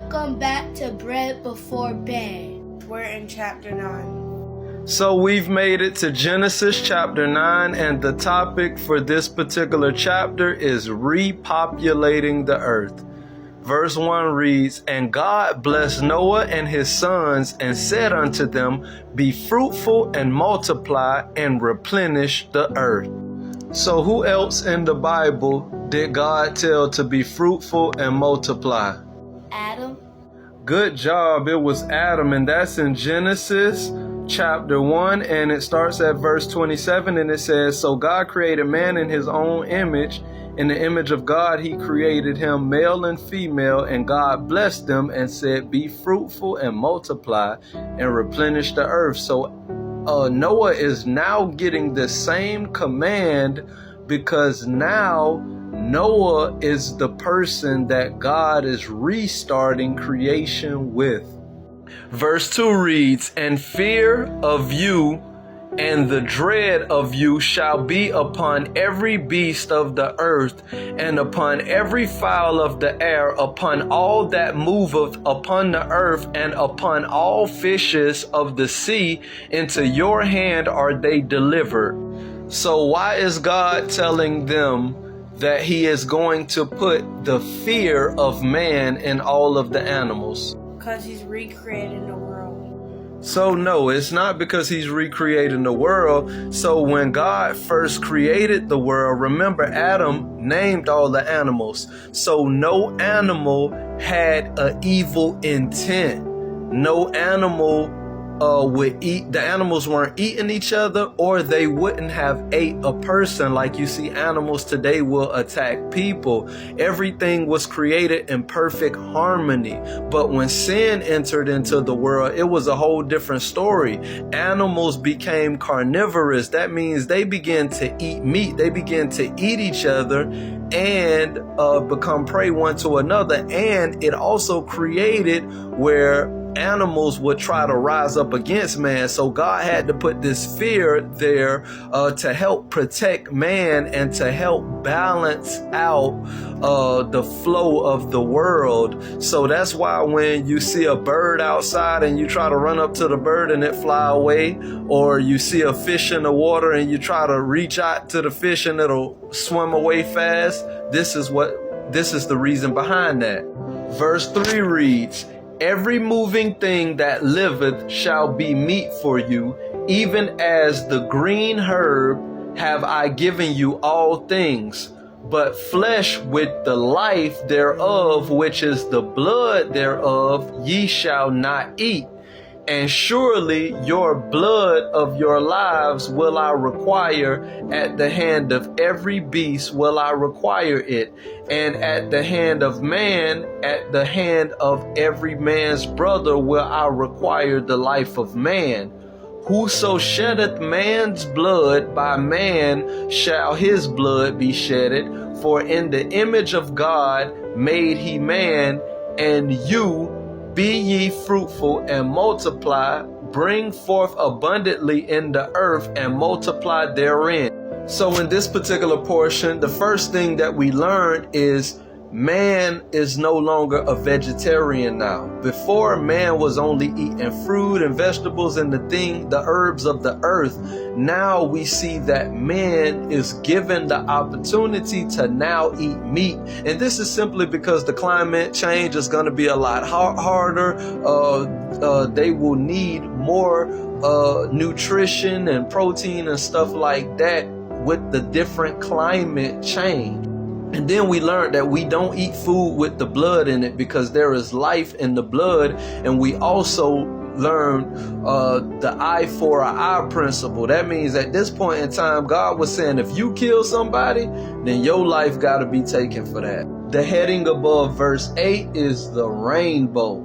Welcome back to Bread Before Bed. We're in chapter 9. So we've made it to Genesis chapter 9, and the topic for this particular chapter is repopulating the earth. Verse 1 reads, "And God blessed Noah and his sons and said unto them, Be fruitful and multiply and replenish the earth." So who else in the Bible did God tell to be fruitful and multiply? Adam. Good job. It was Adam, and that's in Genesis chapter 1, and it starts at verse 27, and it says, "So God created man in his own image. In the image of God he created him, male and female, and God blessed them and said, Be fruitful and multiply and replenish the earth." So Noah is now getting the same command, because now Noah is the person that God is restarting creation with. Verse 2 reads, "And fear of you and the dread of you shall be upon every beast of the earth, and upon every fowl of the air, upon all that moveth upon the earth, and upon all fishes of the sea. Into your hand are they delivered." So why is God telling them that he is going to put the fear of man in all of the animals? Because he's recreating the world. So no, it's not because he's recreating the world. So when God first created the world, remember Adam named all the animals. So no animal had an evil intent. No animal would eat. The animals weren't eating each other, or they wouldn't have ate a person like you see animals today will attack people. Everything was created in perfect harmony. But when sin entered into the world, it was a whole different story. Animals became carnivorous. That means they began to eat meat. They began to eat each other and become prey one to another. And it also created where animals would try to rise up against man. So God had to put this fear there to help protect man and to help balance out the flow of the world. So that's why when you see a bird outside and you try to run up to the bird and it fly away, or you see a fish in the water and you try to reach out to the fish and it'll swim away fast, this is the reason behind that. Verse 3 reads, "Every moving thing that liveth shall be meat for you, even as the green herb have I given you all things. But flesh with the life thereof, which is the blood thereof, ye shall not eat. And surely your blood of your lives will I require. At the hand of every beast will I require it. And at the hand of man, at the hand of every man's brother will I require the life of man. Whoso sheddeth man's blood, by man shall his blood be shedded. For in the image of God made he man, and you be ye fruitful and multiply, bring forth abundantly in the earth and multiply therein." So in this particular portion, the first thing that we learned is man is no longer a vegetarian now. Before, man was only eating fruit and vegetables and the herbs of the earth. Now we see that man is given the opportunity to now eat meat. And this is simply because the climate change is going to be a lot harder. They will need more nutrition and protein and stuff like that with the different climate change. And then we learned that we don't eat food with the blood in it, because there is life in the blood. And we also learned the eye for an eye principle. That means at this point in time, God was saying, if you kill somebody, then your life got to be taken for that. The heading above verse 8 is the rainbow.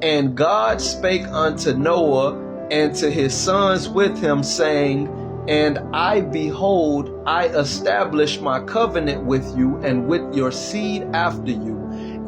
"And God spake unto Noah and to his sons with him, saying, And I, behold, I establish my covenant with you and with your seed after you,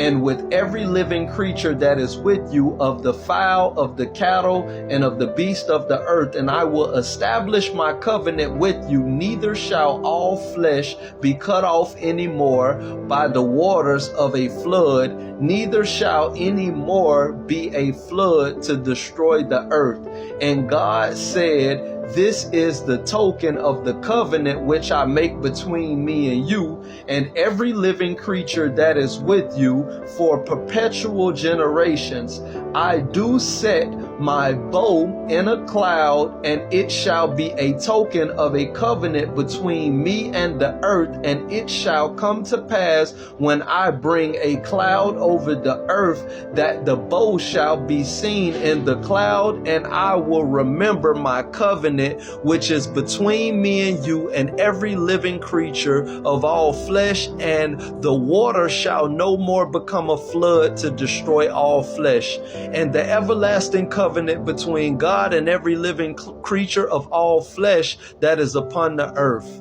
and with every living creature that is with you, of the fowl, of the cattle, and of the beast of the earth. And I will establish my covenant with you. Neither shall all flesh be cut off any more by the waters of a flood, neither shall any more be a flood to destroy the earth. And God said, this is the token of the covenant which I make between me and you and every living creature that is with you for perpetual generations. I do set my bow in a cloud, and it shall be a token of a covenant between me and the earth. And it shall come to pass when I bring a cloud over the earth that the bow shall be seen in the cloud, and I will remember my covenant which is between me and you and every living creature of all flesh, and the water shall no more become a flood to destroy all flesh. And the everlasting covenant between God and every living creature of all flesh that is upon the earth.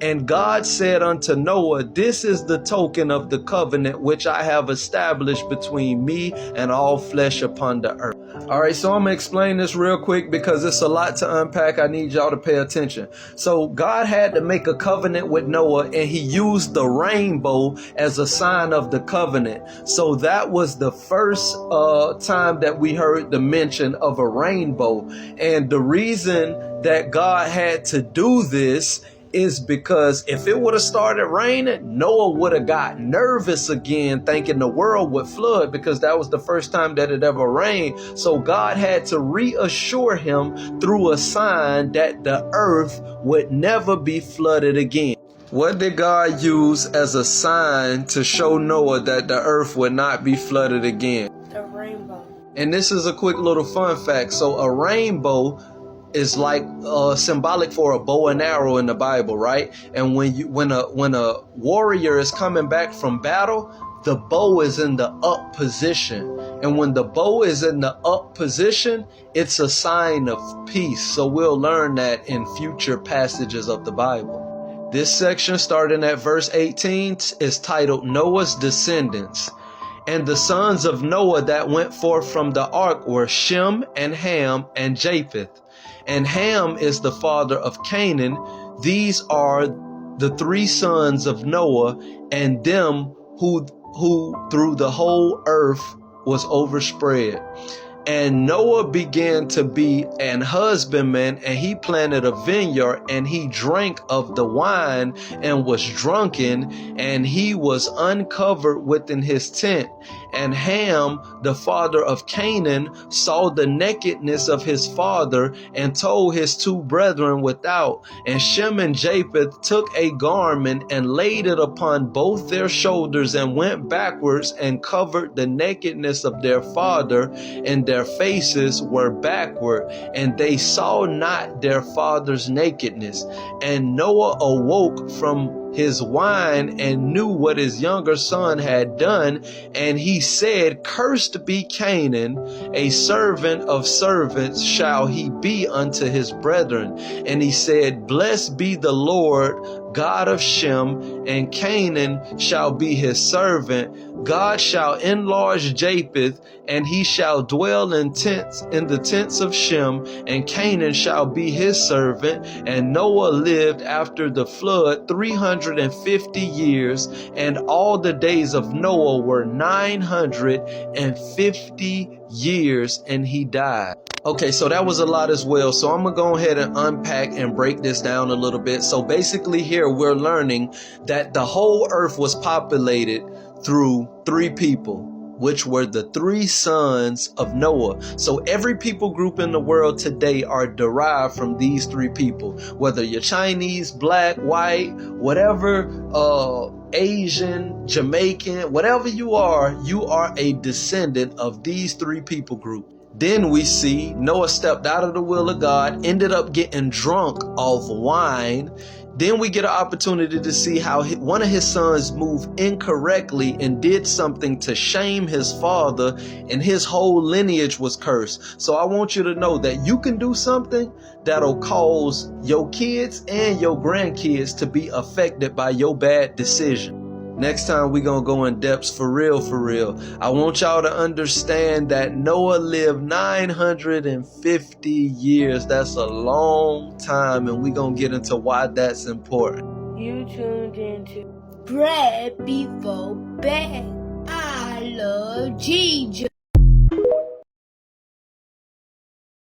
And God said unto Noah, this is the token of the covenant which I have established between me and all flesh upon the earth. All right, so I'm going to explain this real quick because it's a lot to unpack. I need y'all to pay attention. So God had to make a covenant with Noah, and he used the rainbow as a sign of the covenant. So that was the first time that we heard the mention of a rainbow. And the reason that God had to do this is because if it would have started raining, Noah would have got nervous again, thinking the world would flood, because that was the first time that it ever rained. So God had to reassure him through a sign that the earth would never be flooded again. What did God use as a sign to show Noah that the earth would not be flooded again? The rainbow. And this is a quick little fun fact. So a rainbow is like symbolic for a bow and arrow in the Bible, right? And when a warrior is coming back from battle, the bow is in the up position. And when the bow is in the up position, it's a sign of peace. So we'll learn that in future passages of the Bible. This section, starting at verse 18, is titled Noah's Descendants. And the sons of Noah that went forth from the ark were Shem and Ham and Japheth. And Ham is the father of Canaan. These are the three sons of Noah, and them who through the whole earth was overspread. And Noah began to be an husbandman, and he planted a vineyard, and he drank of the wine and was drunken, and he was uncovered within his tent. And Ham, the father of Canaan, saw the nakedness of his father and told his two brethren without. And Shem and Japheth took a garment and laid it upon both their shoulders and went backwards and covered the nakedness of their father, and their faces were backward, and they saw not their father's nakedness. And Noah awoke from his wine and knew what his younger son had done. And he said, cursed be Canaan, a servant of servants shall he be unto his brethren. And he said, blessed be the Lord God of Shem, and Canaan shall be his servant. God shall enlarge Japheth, and he shall dwell in the tents of Shem, and Canaan shall be his servant. And Noah lived after the flood 350 years, and all the days of Noah were 950 years, and he died. Okay, so that was a lot as well. So I'm going to go ahead and unpack and break this down a little bit. So basically here we're learning that the whole earth was populated through three people, which were the three sons of Noah. So every people group in the world today are derived from these three people. Whether you're Chinese, black, white, whatever, Asian, Jamaican, whatever you are a descendant of these three people group. Then we see Noah stepped out of the will of God, ended up getting drunk off wine. Then we get an opportunity to see how one of his sons moved incorrectly and did something to shame his father, and his whole lineage was cursed. So I want you to know that you can do something that'll cause your kids and your grandkids to be affected by your bad decision. Next time we gonna go in depths for real, for real. I want y'all to understand that Noah lived 950 years. That's a long time, and we gonna get into why that's important. You tuned into Bread before bed. I love Jesus.